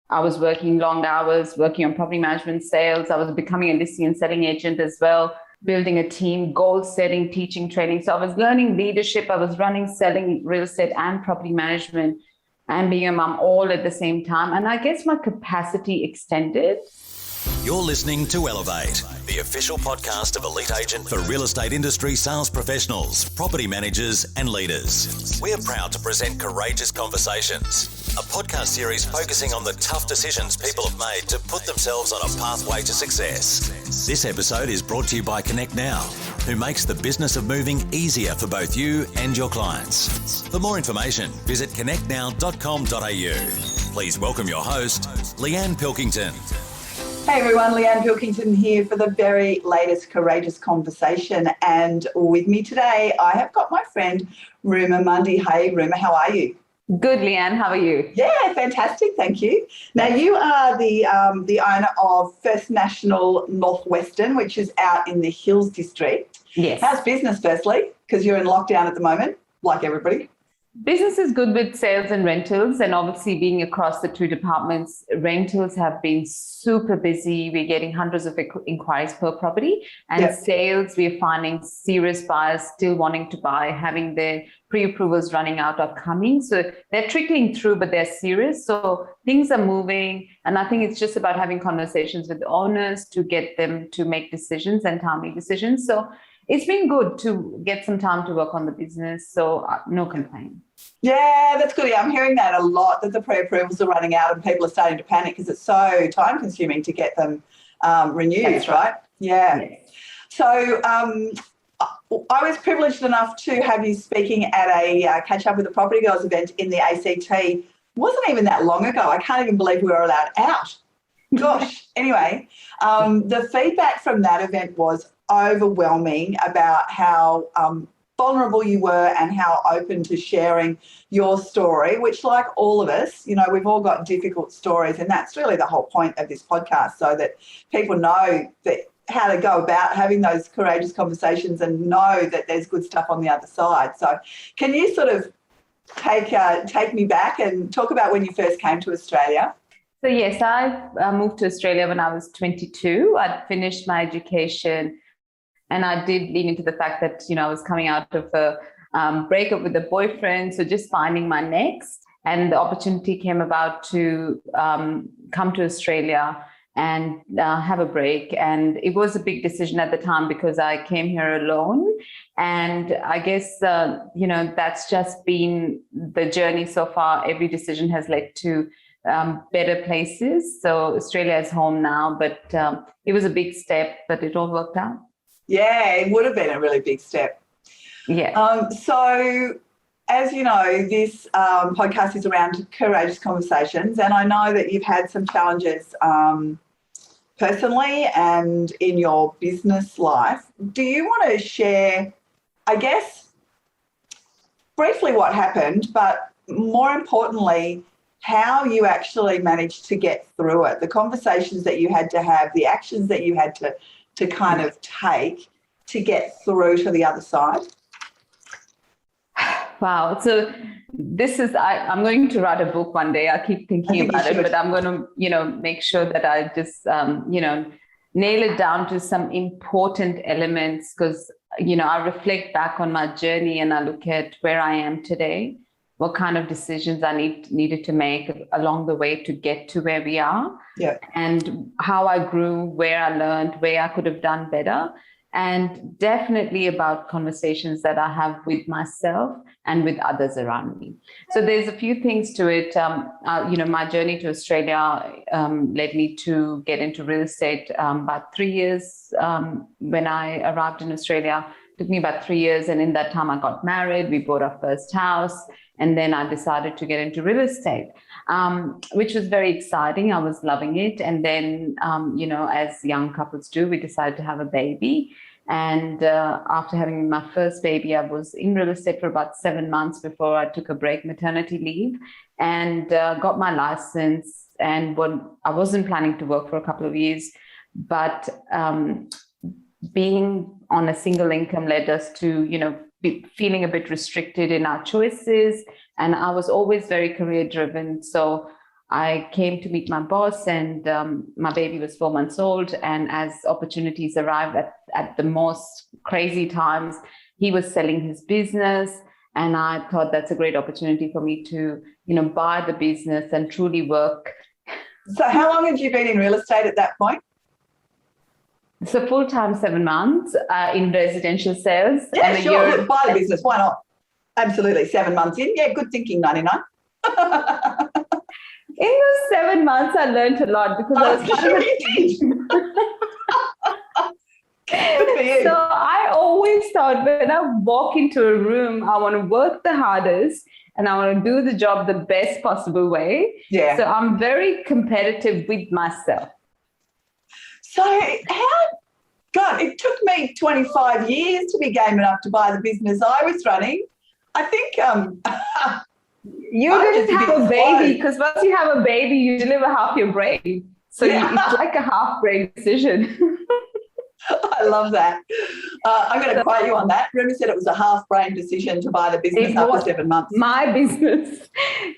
I was working long hours, working on property management sales. I was becoming a listing and selling agent as well, building a team, goal setting, teaching, training. So I was learning leadership. I was running, selling real estate and property management and being a mom all at the same time. And I guess my capacity extended. You're listening to Elevate, the official podcast of Elite Agent for real estate industry sales professionals, property managers and leaders. We are proud to present Courageous Conversations, a podcast series focusing on the tough decisions people have made to put themselves on a pathway to success. This episode is brought to you by Connect Now, who makes the business of moving easier for both you and your clients. For more information, visit connectnow.com.au. Please welcome your host, Leanne Pilkington. Hey everyone, Leanne Pilkington here for the very latest Courageous Conversation. And with me today, I have got my friend Ruma Mundi. Hey Ruma, how are you? Good, Leanne. How are you? Yeah, fantastic. Thank you. Now you are the owner of First National Northwestern, which is out in the Hills District. Yes. How's business, firstly? Because you're in lockdown at the moment, like everybody. Business is good with sales and rentals, and obviously being across the two departments, rentals have been super busy. We're getting hundreds of inquiries per property, and sales, we're finding serious buyers still wanting to buy, having their pre-approvals running out or coming. So they're trickling through, but they're serious. So things are moving, and I think it's just about having conversations with the owners to get them to make decisions and timely decisions. So it's been good to get some time to work on the business, so no complaint. Yeah, that's good. Yeah, I'm hearing that a lot, that the pre-approvals are running out and people are starting to panic because it's so time-consuming to get them renewed, that's right? Yeah. Yes. So I was privileged enough to have you speaking at a Catch Up with the Property Girls event in the ACT. It wasn't even that long ago. I can't even believe we were allowed out. Gosh. Anyway, the feedback from that event was overwhelming about how vulnerable you were and how open to sharing your story, which, like all of us, you know, we've all got difficult stories, and that's really the whole point of this podcast, so that people know that how to go about having those courageous conversations and know that there's good stuff on the other side. So can you sort of take me back and talk about when you first came to Australia? So yes, I moved to Australia when I was 22. I'd finished my education. And I did lean into the fact that, you know, I was coming out of a breakup with a boyfriend, so just finding my next. And the opportunity came about to come to Australia and have a break. And it was a big decision at the time because I came here alone. And I guess, you know, that's just been the journey so far. Every decision has led to better places. So Australia is home now, but it was a big step, but it all worked out. Yeah, it would have been a really big step. Yeah. So, as you know, this podcast is around courageous conversations, and I know that you've had some challenges personally and in your business life. Do you want to share, I guess, briefly what happened, but more importantly, how you actually managed to get through it, the conversations that you had to have, the actions that you had to kind of take to get through to the other side? Wow. So this is, I'm going to write a book one day. I keep thinking about it, but I'm going to, you know, make sure that I just, you know, nail it down to some important elements, because, you know, I reflect back on my journey and I look at where I am today, what kind of decisions I needed to make along the way to get to where we are, and how I grew, where I learned, where I could have done better, and definitely about conversations that I have with myself and with others around me. So there's a few things to it. You know, my journey to Australia led me to get into real estate about 3 years. When I arrived in Australia, it took me about 3 years, and in that time I got married, we bought our first house, and then I decided to get into real estate, which was very exciting. I was loving it. And then, you know, as young couples do, we decided to have a baby. And after having my first baby, I was in real estate for about 7 months before I took a break, maternity leave, and got my license. And I wasn't planning to work for a couple of years, but being on a single income led us to, you know, feeling a bit restricted in our choices. And I was always very career driven. So I came to meet my boss, and my baby was 4 months old. And as opportunities arrived at the most crazy times, he was selling his business. And I thought that's a great opportunity for me to, buy the business and truly work. So how long had you been in real estate at that point? So full-time 7 months in residential sales. Yeah, and sure. Look, buy the business. Why not? Absolutely. 7 months in. Yeah, good thinking, 99. In those 7 months, I learned a lot because I was sure you did. Good for you. So I always thought when I walk into a room, I want to work the hardest and I want to do the job the best possible way. Yeah. So I'm very competitive with myself. So God, it took me 25 years to be game enough to buy the business I was running. I think you didn't have a baby, because once you have a baby, you deliver half your brain. So it's like a half brain decision. I love that. I'm going to quote you on that. Ruma said it was a half-brain decision to buy the business after 7 months. My business,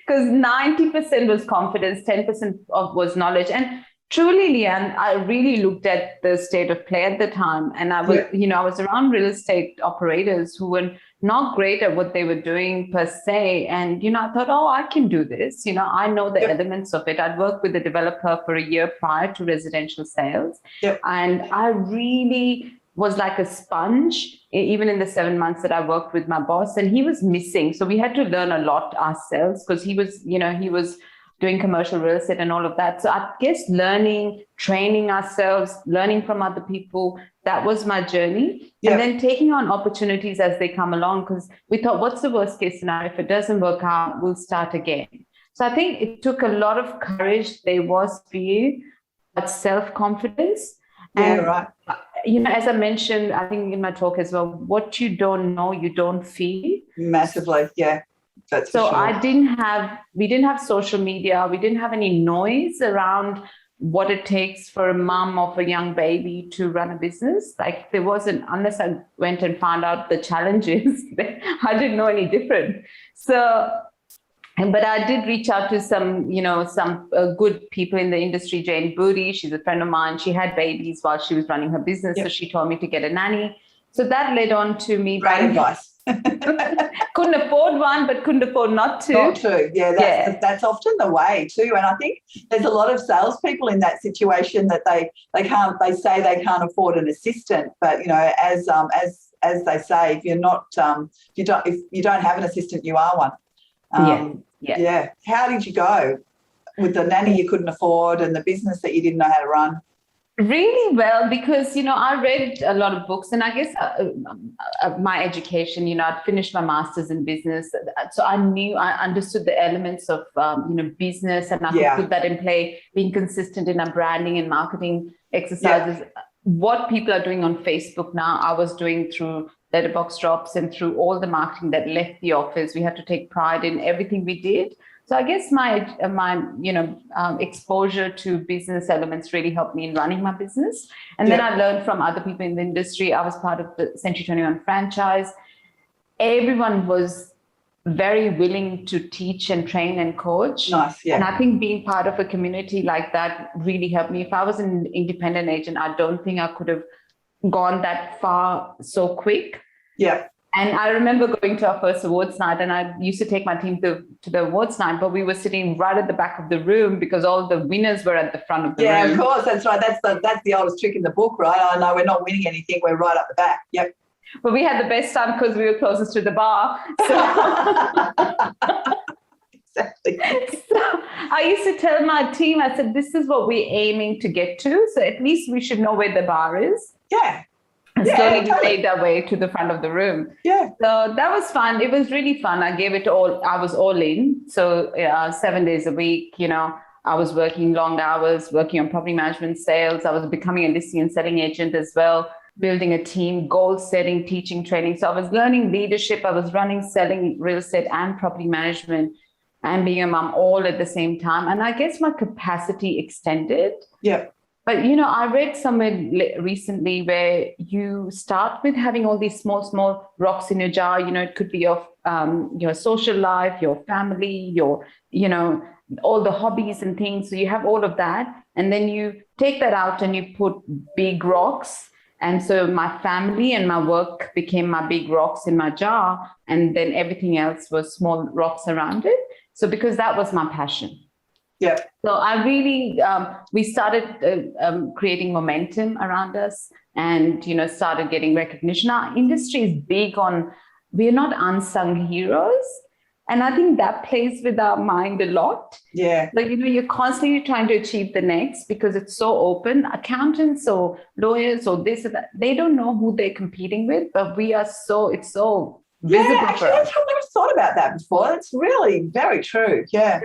because 90% was confidence, 10% was knowledge. And truly, Leanne, I really looked at the state of play at the time. And I was, I was around real estate operators who were not great at what they were doing per se. And, I thought, I can do this. I know the elements of it. I'd worked with a developer for a year prior to residential sales. And I really was like a sponge, even in the 7 months that I worked with my boss, and he was missing. So we had to learn a lot ourselves because he was doing commercial real estate and all of that. So I guess learning, training ourselves, learning from other people, that was my journey. And then taking on opportunities as they come along, because we thought, what's the worst case scenario? If it doesn't work out, we'll start again. So I think it took a lot of courage. There was fear, but self-confidence. And, as I mentioned, I think in my talk as well, what you don't know, you don't feel. Massively, yeah. That's so for sure. we didn't have social media. We didn't have any noise around what it takes for a mom of a young baby to run a business. Like there wasn't, unless I went and found out the challenges, I didn't know any different. So, but I did reach out to some good people in the industry. Jane Booty, she's a friend of mine. She had babies while she was running her business. So she told me to get a nanny. So that led on to me. Great advice. Couldn't afford one, but couldn't afford not to. Not to, that's often the way too. And I think there's a lot of salespeople in that situation that they say they can't afford an assistant, but as they say, if you're not if you don't have an assistant, you are one. How did you go with the nanny you couldn't afford and the business that you didn't know how to run? Really well, because, I read a lot of books, and I guess my education, I'd finished my master's in business. So I understood the elements of, business, and I could put that in play, being consistent in our branding and marketing exercises. What people are doing on Facebook now, I was doing through letterbox drops and through all the marketing that left the office. We had to take pride in everything we did. So I guess my exposure to business elements really helped me in running my business. And then I learned from other people in the industry. I was part of the Century 21 franchise. Everyone was very willing to teach and train and coach. Nice, And I think being part of a community like that really helped me. If I was an independent agent, I don't think I could have gone that far so quick. Yeah. And I remember going to our first awards night, and I used to take my team to the awards night, but we were sitting right at the back of the room because all the winners were at the front of the room. Yeah, of course, that's right. That's the oldest trick in the book, right? I know we're not winning anything, we're right up the back. Yep. But we had the best time because we were closest to the bar. So. Exactly. So I used to tell my team, I said, this is what we're aiming to get to. So at least we should know where the bar is. Yeah. And slowly we made our way to the front of the room. Yeah. So that was fun. It was really fun. I gave it all. I was all in. So 7 days a week, I was working long hours, working on property management sales. I was becoming a listing and selling agent as well, building a team, goal setting, teaching, training. So I was learning leadership. I was running, selling real estate and property management and being a mom all at the same time. And I guess my capacity extended. Yeah. But, I read somewhere recently where you start with having all these small rocks in your jar. It could be your social life, your family, your, all the hobbies and things. So you have all of that. And then you take that out and you put big rocks. And so my family and my work became my big rocks in my jar. And then everything else was small rocks around it. So because that was my passion. Yeah. So I really, we started creating momentum around us and, started getting recognition. Our industry is big on, we're not unsung heroes. And I think that plays with our mind a lot. Yeah. Like, you're constantly trying to achieve the next because it's so open. Accountants or lawyers or this or that, they don't know who they're competing with, but it's so visible actually, for us. I've never thought about that before. It's really very true. Yeah.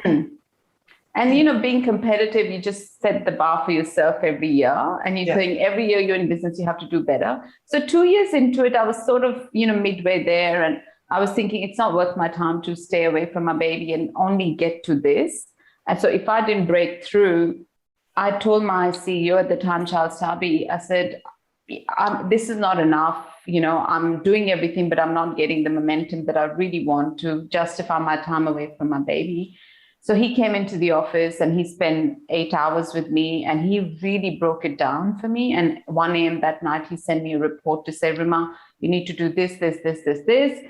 And, being competitive, you just set the bar for yourself every year. And you're saying every year you're in business, you have to do better. So 2 years into it, I was sort of, midway there. And I was thinking it's not worth my time to stay away from my baby and only get to this. And so if I didn't break through, I told my CEO at the time, Charles Tarby, I said, this is not enough. I'm doing everything, but I'm not getting the momentum that I really want to justify my time away from my baby. So he came into the office and he spent 8 hours with me and he really broke it down for me. And 1 a.m. that night, he sent me a report to say, Ruma, you need to do this, this, this, this, this.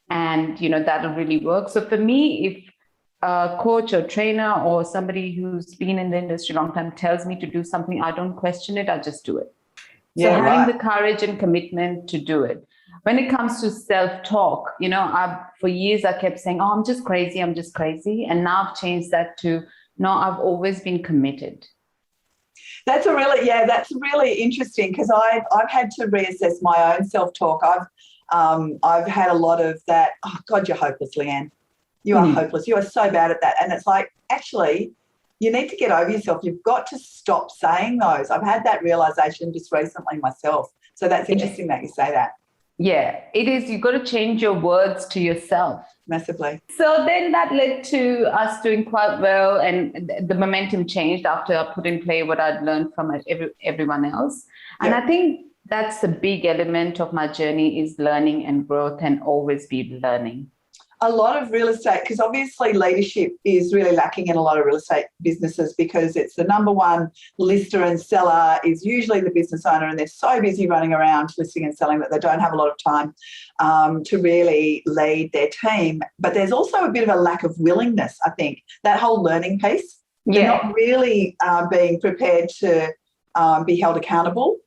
And, that'll really work. So for me, if a coach or trainer or somebody who's been in the industry a long time tells me to do something, I don't question it, I just do it. So having the courage and commitment to do it. When it comes to self-talk, for years I kept saying, I'm just crazy. And now I've changed that to, no, I've always been committed. That's really interesting because I've had to reassess my own self-talk. I've had a lot of that. Oh God, you're hopeless, Leanne. You are hopeless. You are so bad at that. And it's like, actually, you need to get over yourself. You've got to stop saying those. I've had that realization just recently myself. So that's interesting that you say that. Yeah, it is. You've got to change your words to yourself. Massively. So then that led to us doing quite well, and the momentum changed after I put in play what I'd learned from everyone else. And I think that's the big element of my journey is learning and growth and always be learning. A lot of real estate, because obviously leadership is really lacking in a lot of real estate businesses because it's the number one lister and seller is usually the business owner, and they're so busy running around listing and selling that they don't have a lot of time to really lead their team. But there's also a bit of a lack of willingness, I think, that whole learning piece. They're not really being prepared to be held accountable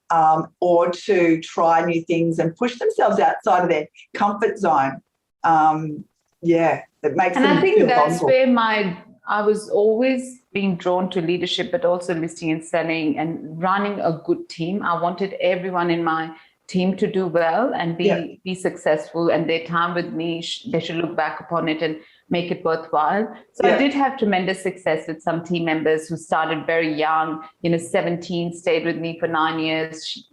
or to try new things and push themselves outside of their comfort zone. That makes and them I think feel that's vulnerable. where I was always being drawn to leadership, but also listing and selling and running a good team. I wanted everyone in my team to do well and be successful, and their time with me, they should look back upon it and make it worthwhile. So I did have tremendous success with some team members who started very young, 17, stayed with me for 9 years.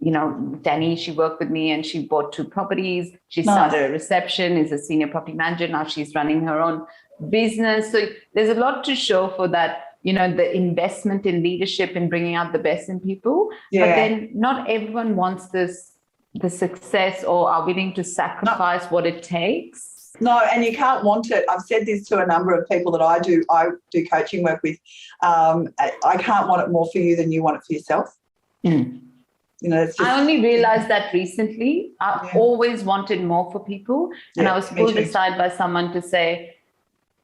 Danny, she worked with me and she bought 2 properties. She started a reception, is a senior property manager. Now she's running her own business. So there's a lot to show for that, the investment in leadership and bringing out the best in people. But then not everyone wants the success or are willing to sacrifice what it takes. No, and you can't want it. I've said this to a number of people that I do coaching work with. I can't want it more for you than you want it for yourself. It's just, I only realized that recently. I always wanted more for people. And I was pulled aside by someone to say,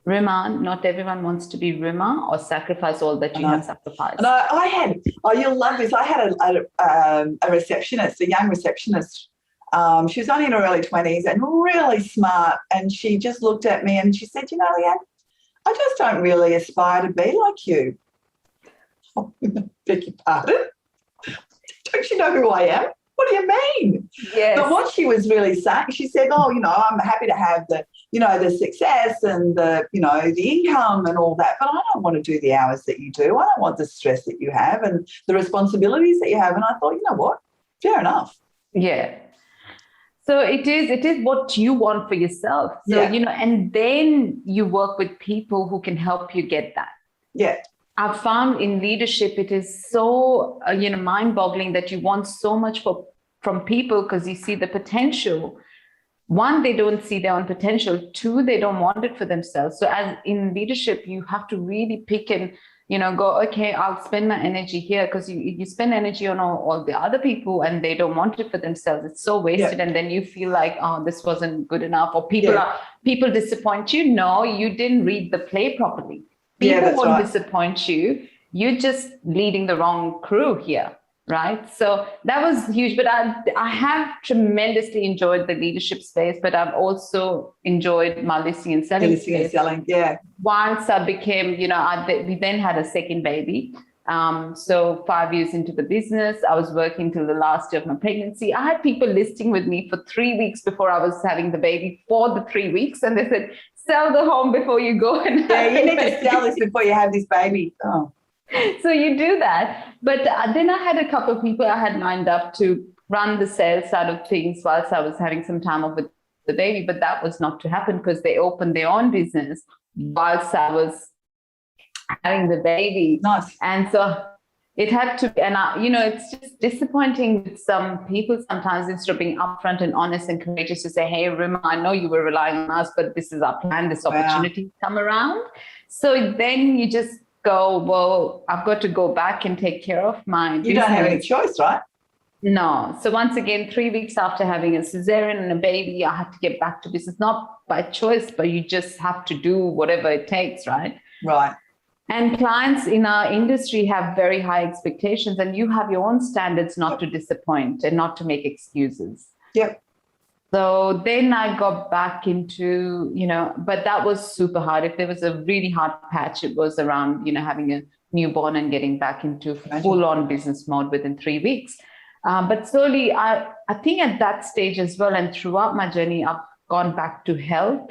Ruma, not everyone wants to be Ruma or sacrifice all that you have sacrificed. And you'll love this. I had a receptionist, a young receptionist. She was only in her early 20s and really smart. And she just looked at me and she said, Leanne, I just don't really aspire to be like you. Oh, beg your pardon? Don't you know who I am? What do you mean? Yes. But what she was really saying, she said, I'm happy to have the success and the income and all that, but I don't want to do the hours that you do. I don't want the stress that you have and the responsibilities that you have. And I thought, you know what? Fair enough. Yeah. So it is what you want for yourself. So, and then you work with people who can help you get that. Yeah. I've found in leadership, it is so, mind-boggling that you want so much from people because you see the potential. one, they don't see their own potential. Two, they don't want it for themselves. So as in leadership, you have to really pick and, go, okay, I'll spend my energy here, because you spend energy on all the other people and they don't want it for themselves. It's so wasted. And then you feel like, oh, this wasn't good enough, or people disappoint you. No, you didn't read the play properly. People won't disappoint you. You're just leading the wrong crew here. Right. So that was huge. But I have tremendously enjoyed the leadership space, but I've also enjoyed my listing and selling. Once I became, we then had a second baby. So 5 years into the business, I was working till the last year of my pregnancy. I had people listing with me for 3 weeks before I was having the baby, for the 3 weeks. And they said, sell the home before you go. And you need to sell this before you have this baby. Oh. So you do that. But then I had a couple of people I had lined up to run the sales side of things whilst I was having some time off with the baby. But that was not to happen, because they opened their own business whilst I was having the baby. Nice. And so it had to be, and it's just disappointing with some people sometimes, instead of being upfront and honest and courageous to say, hey, Ruma, I know you were relying on us, but this is our plan, this opportunity come around. So then you just go, well, I've got to go back and take care of my business. You don't have any choice, right? No. So once again, 3 weeks after having a cesarean and a baby, I had to get back to business, not by choice, but you just have to do whatever it takes, right? Right. And clients in our industry have very high expectations, and you have your own standards not to disappoint and not to make excuses. Yep. So then I got back into, but that was super hard. If there was a really hard patch, it was around, having a newborn and getting back into full-on business mode within 3 weeks. But slowly, I think at that stage as well, and throughout my journey, I've gone back to health,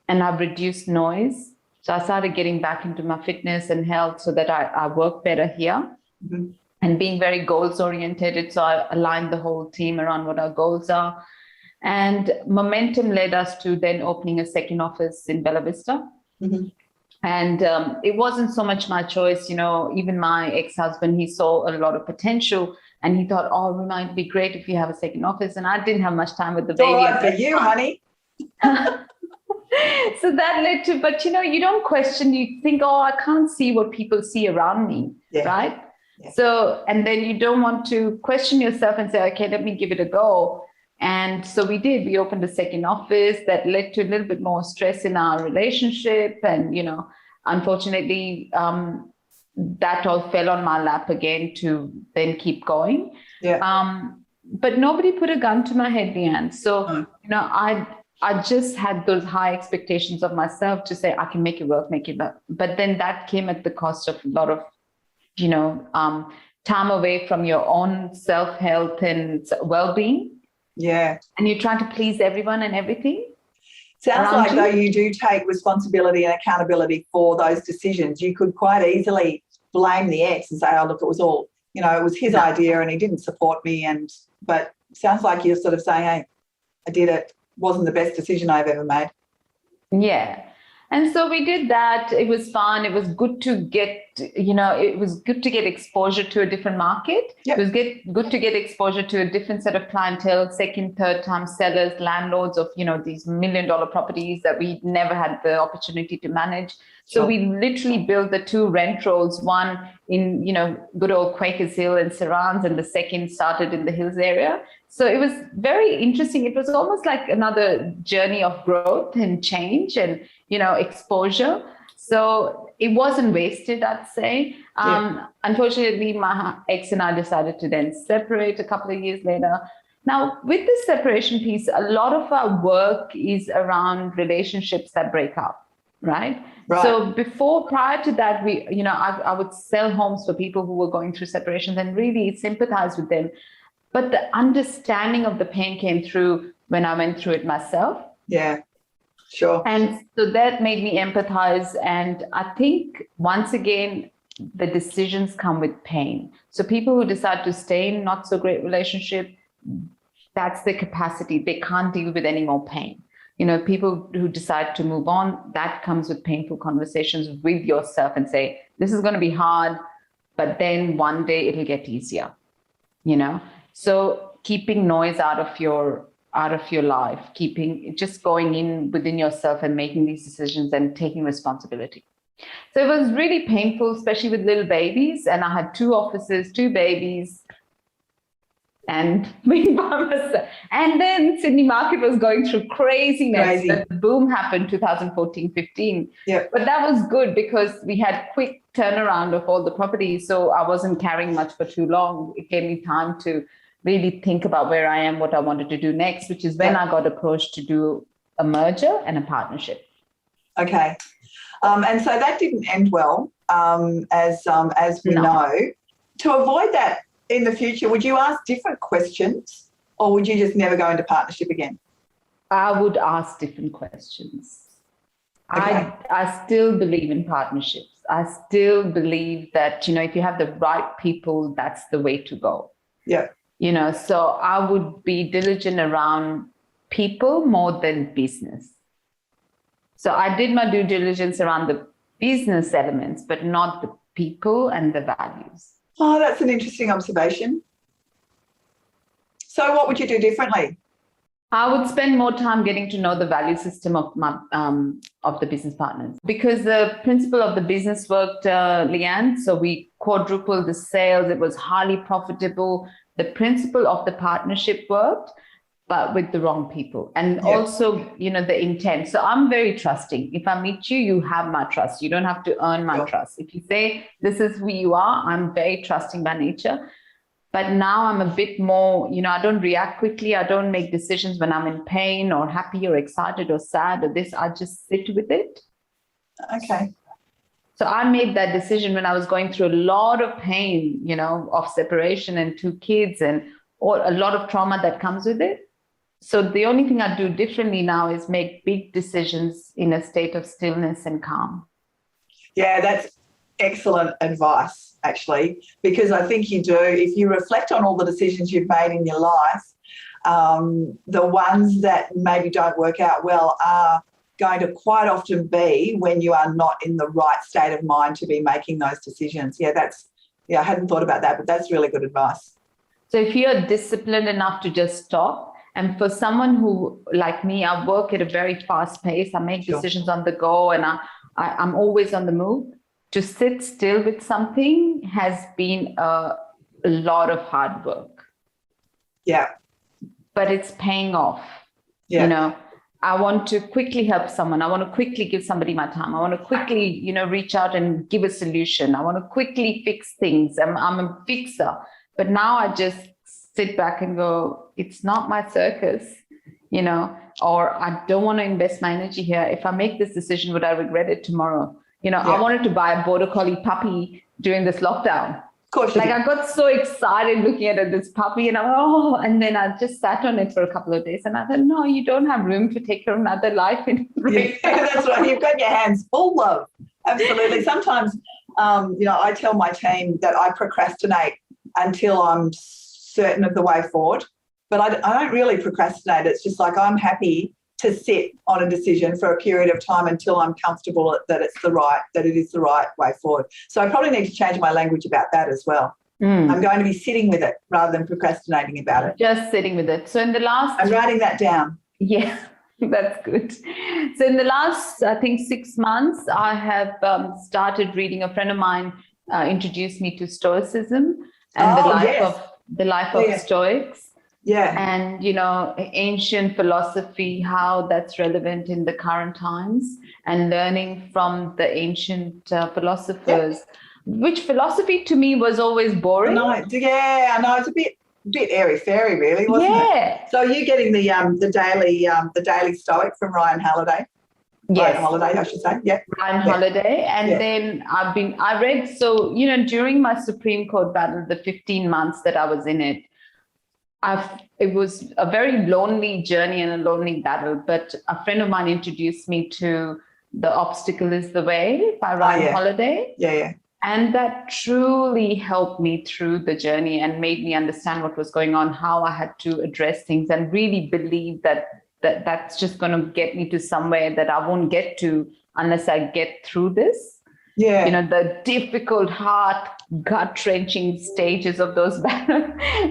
and I've reduced noise. So I started getting back into my fitness and health so that I work better here. Mm-hmm. And being very goals oriented. So I aligned the whole team around what our goals are. And momentum led us to then opening a second office in Bella Vista. Mm-hmm. And it wasn't so much my choice. Even my ex-husband, he saw a lot of potential, and he thought, oh, it might be great if you have a second office. And I didn't have much time with the baby. All right for you, honey. So that led to, but you don't question, you think, oh, I can't see what people see around me, right? Yeah. So, and then you don't want to question yourself and say, okay, let me give it a go. And so we opened a second office. That led to a little bit more stress in our relationship. And, unfortunately, that all fell on my lap again to then keep going. Yeah. But nobody put a gun to my head, Leanne. So, I just had those high expectations of myself to say, I can make it work. But then that came at the cost of a lot of, time away from your own self-health and well-being. Yeah. And you're trying to please everyone and everything. Sounds like though you do take responsibility and accountability for those decisions. You could quite easily blame the ex and say, oh, look, it was all, it was his idea and he didn't support me. But sounds like you're sort of saying, hey, I did it. Wasn't the best decision I've ever made. Yeah. And so we did that. It was fun. It was good to get, exposure to a different market. Yep. It was good to get exposure to a different set of clientele, second, third time sellers, landlords of, these $1 million properties that we never had the opportunity to manage. So we literally built the 2 rent rolls, one in, good old Quakers Hill and Serrans, and the second started in the Hills area. So it was very interesting. It was almost like another journey of growth and change and, exposure. So it wasn't wasted, I'd say. Unfortunately, my ex and I decided to then separate a couple of years later. Now, with this separation piece, a lot of our work is around relationships that break up, right? So prior to that, I would sell homes for people who were going through separations and really sympathize with them. But the understanding of the pain came through when I went through it myself. Yeah, sure. And so that made me empathize. And I think, once again, the decisions come with pain. So people who decide to stay in not so great relationship, that's their capacity. They can't deal with any more pain. People who decide to move on, that comes with painful conversations with yourself and say, this is going to be hard, but then one day it'll get easier, So keeping noise out of your out of your life, just going in within yourself and making these decisions and taking responsibility. So it was really painful, especially with little babies. And I had 2 offices, 2 babies, and being by myself. And then Sydney market was going through craziness. The boom happened 2014-15. Yeah. But that was good because we had quick turnaround of all the properties. So I wasn't carrying much for too long. It gave me time to really think about where I am, what I wanted to do next, which is when I got approached to do a merger and a partnership. Okay. And so that didn't end well, as we know. To avoid that in the future, would you ask different questions, or would you just never go into partnership again? I would ask different questions. Okay. I still believe in partnerships. I still believe that, if you have the right people, that's the way to go. Yeah. So I would be diligent around people more than business. So I did my due diligence around the business elements, but not the people and the values. Oh, that's an interesting observation. So what would you do differently? I would spend more time getting to know the value system of my of the business partners, because the principle of the business worked, Leanne. So we quadrupled the sales. It was highly profitable. The principle of the partnership worked, but with the wrong people. And also, the intent. So I'm very trusting. If I meet you, you have my trust. You don't have to earn my trust. If you say, this is who you are, I'm very trusting by nature. But now I'm a bit more, I don't react quickly. I don't make decisions when I'm in pain or happy or excited or sad or this. I just sit with it. Okay. So I made that decision when I was going through a lot of pain, of separation and 2 kids and a lot of trauma that comes with it. So the only thing I do differently now is make big decisions in a state of stillness and calm. Yeah, that's excellent advice, actually, because I think you do. If you reflect on all the decisions you've made in your life, the ones that maybe don't work out well are going to quite often be when you are not in the right state of mind to be making those decisions. I hadn't thought about that, but that's really good advice. So if you're disciplined enough to just stop, and for someone who, like me, I work at a very fast pace, I make decisions on the go, and I'm always on the move. To sit still with something has been a lot of hard work. Yeah. But it's paying off. Yeah. I want to quickly help someone. I want to quickly give somebody my time. I want to quickly, reach out and give a solution. I want to quickly fix things. I'm a fixer. But now I just sit back and go, it's not my circus, or I don't want to invest my energy here. If I make this decision, would I regret it tomorrow? I wanted to buy a border collie puppy during this lockdown. Of course. I got so excited looking at this puppy, and and then I just sat on it for a couple of days, and I thought, no, you don't have room to take another life in. That's right. You've got your hands full, love. Absolutely. Sometimes, I tell my team that I procrastinate until I'm certain of the way forward, but I don't really procrastinate. It's just like I'm happy to sit on a decision for a period of time until I'm comfortable that it is the right way forward. So I probably need to change my language about that as well. I'm going to be sitting with it rather than procrastinating about it. Just sitting with it. So in the last... I'm writing that down. Yeah, that's good. So in the last, I think, 6 months, I have started reading. A friend of mine introduced me to Stoicism and the life of Stoics. Yeah. And, ancient philosophy, how that's relevant in the current times, and learning from the ancient philosophers, which philosophy to me was always boring. I know. It's a bit airy-fairy, really, wasn't it? So you're getting the daily Stoic from Ryan Holiday. Yes. Ryan Holiday, I should say. Yeah. Ryan Holiday. And then I read, so, during my Supreme Court battle, the 15 months that I was in it, it was a very lonely journey and a lonely battle, but a friend of mine introduced me to The Obstacle is the Way by Ryan Holiday. Yeah. And that truly helped me through the journey and made me understand what was going on, how I had to address things, and really believe that's just going to get me to somewhere that I won't get to unless I get through this. Yeah. You know, the difficult, hard, gut-wrenching stages of those battles.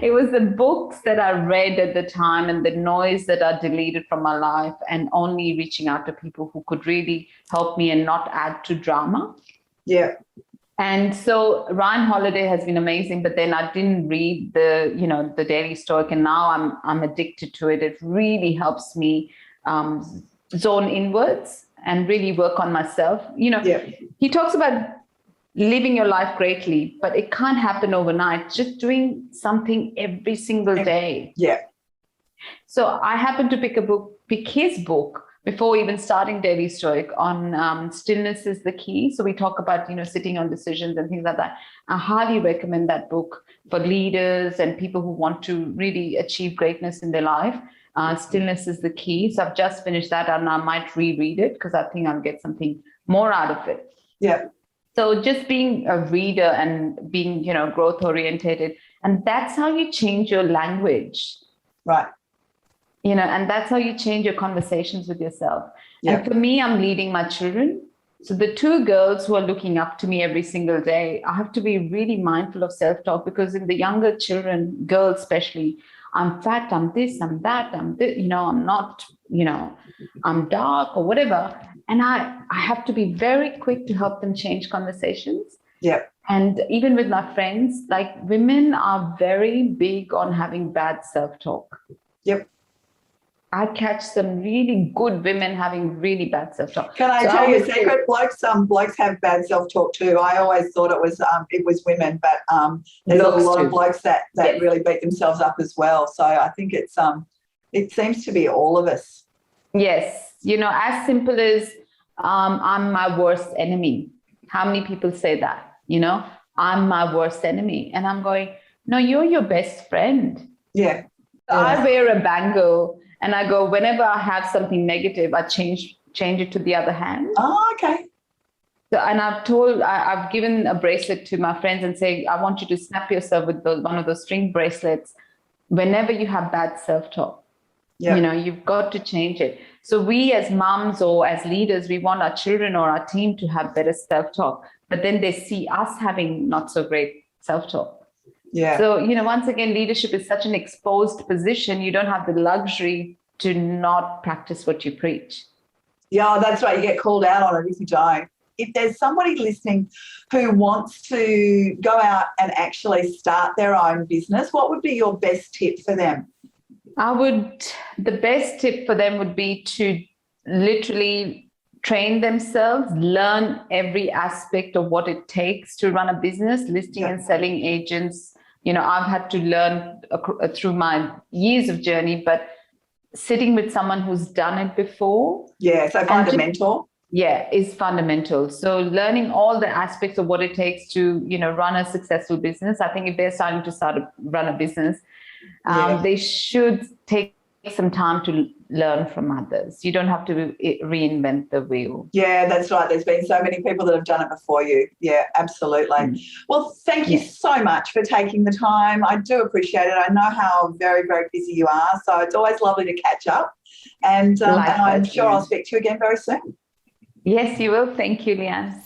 It was the books that I read at the time and the noise that I deleted from my life, and only reaching out to people who could really help me and not add to drama. Yeah. And so Ryan Holiday has been amazing, but then I didn't read the Daily Stoic, and now I'm addicted to it. It really helps me zone inwards and really work on myself. He talks about living your life greatly, but it can't happen overnight. Just doing something every single day. Yeah. So I happened to pick his book before even starting Daily Stoic on stillness is the key. So we talk about, sitting on decisions and things like that. I highly recommend that book for leaders and people who want to really achieve greatness in their life. Stillness is the key. So I've just finished that, and I might reread it because I think I'll get something more out of it. Yeah. So just being a reader and being, growth orientated, and that's how you change your language. Right. And that's how you change your conversations with yourself. Yeah. And for me, I'm leading my children. So the two girls who are looking up to me every single day, I have to be really mindful of self-talk, because in the younger children, girls especially, I'm fat, I'm this, I'm that, I'm this, I'm not, I'm dark or whatever. And I have to be very quick to help them change conversations. Yeah. And even with my friends, like, women are very big on having bad self-talk. Yep. I catch some really good women having really bad self-talk. Can I tell you a secret? Blokes have bad self-talk too. I always thought it was women, but there's a lot of blokes that really beat themselves up as well. So I think it seems to be all of us. Yes. As simple as I'm my worst enemy. How many people say that? I'm my worst enemy. And I'm going, no, you're your best friend. Yeah. I wear a bangle. And I go, whenever I have something negative, I change it to the other hand. Oh, okay. So, and I've given a bracelet to my friends and say, I want you to snap yourself with one of those string bracelets whenever you have bad self-talk. Yeah. You've got to change it. So we as moms or as leaders, we want our children or our team to have better self-talk, but then they see us having not so great self-talk. Yeah. So, once again, leadership is such an exposed position. You don't have the luxury to not practice what you preach. Yeah, that's right. You get called out on it if you don't. If there's somebody listening who wants to go out and actually start their own business, what would be your best tip for them? The best tip for them would be to literally train themselves, learn every aspect of what it takes to run a business, listing and selling agents. I've had to learn through my years of journey, but sitting with someone who's done it before. Yeah, so find a mentor. Yeah, is fundamental. So learning all the aspects of what it takes to, run a successful business. I think if they're starting to run a business, they should take some time to learn from others. You don't have to reinvent the wheel. Yeah, that's right. There's been so many people that have done it before you. Yeah, absolutely. Well, thank you so much for taking the time. I do appreciate it. I know how very, very busy you are. So it's always lovely to catch up. And I'm sure I'll speak to you again very soon. Yes, you will. Thank you, Leanne.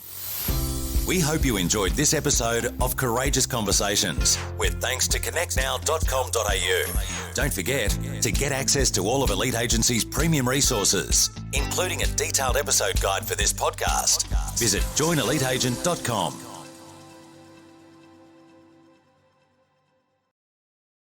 We hope you enjoyed this episode of Courageous Conversations, with thanks to connectnow.com.au. Don't forget to get access to all of Elite Agency's premium resources, including a detailed episode guide for this podcast. Visit joineliteagent.com.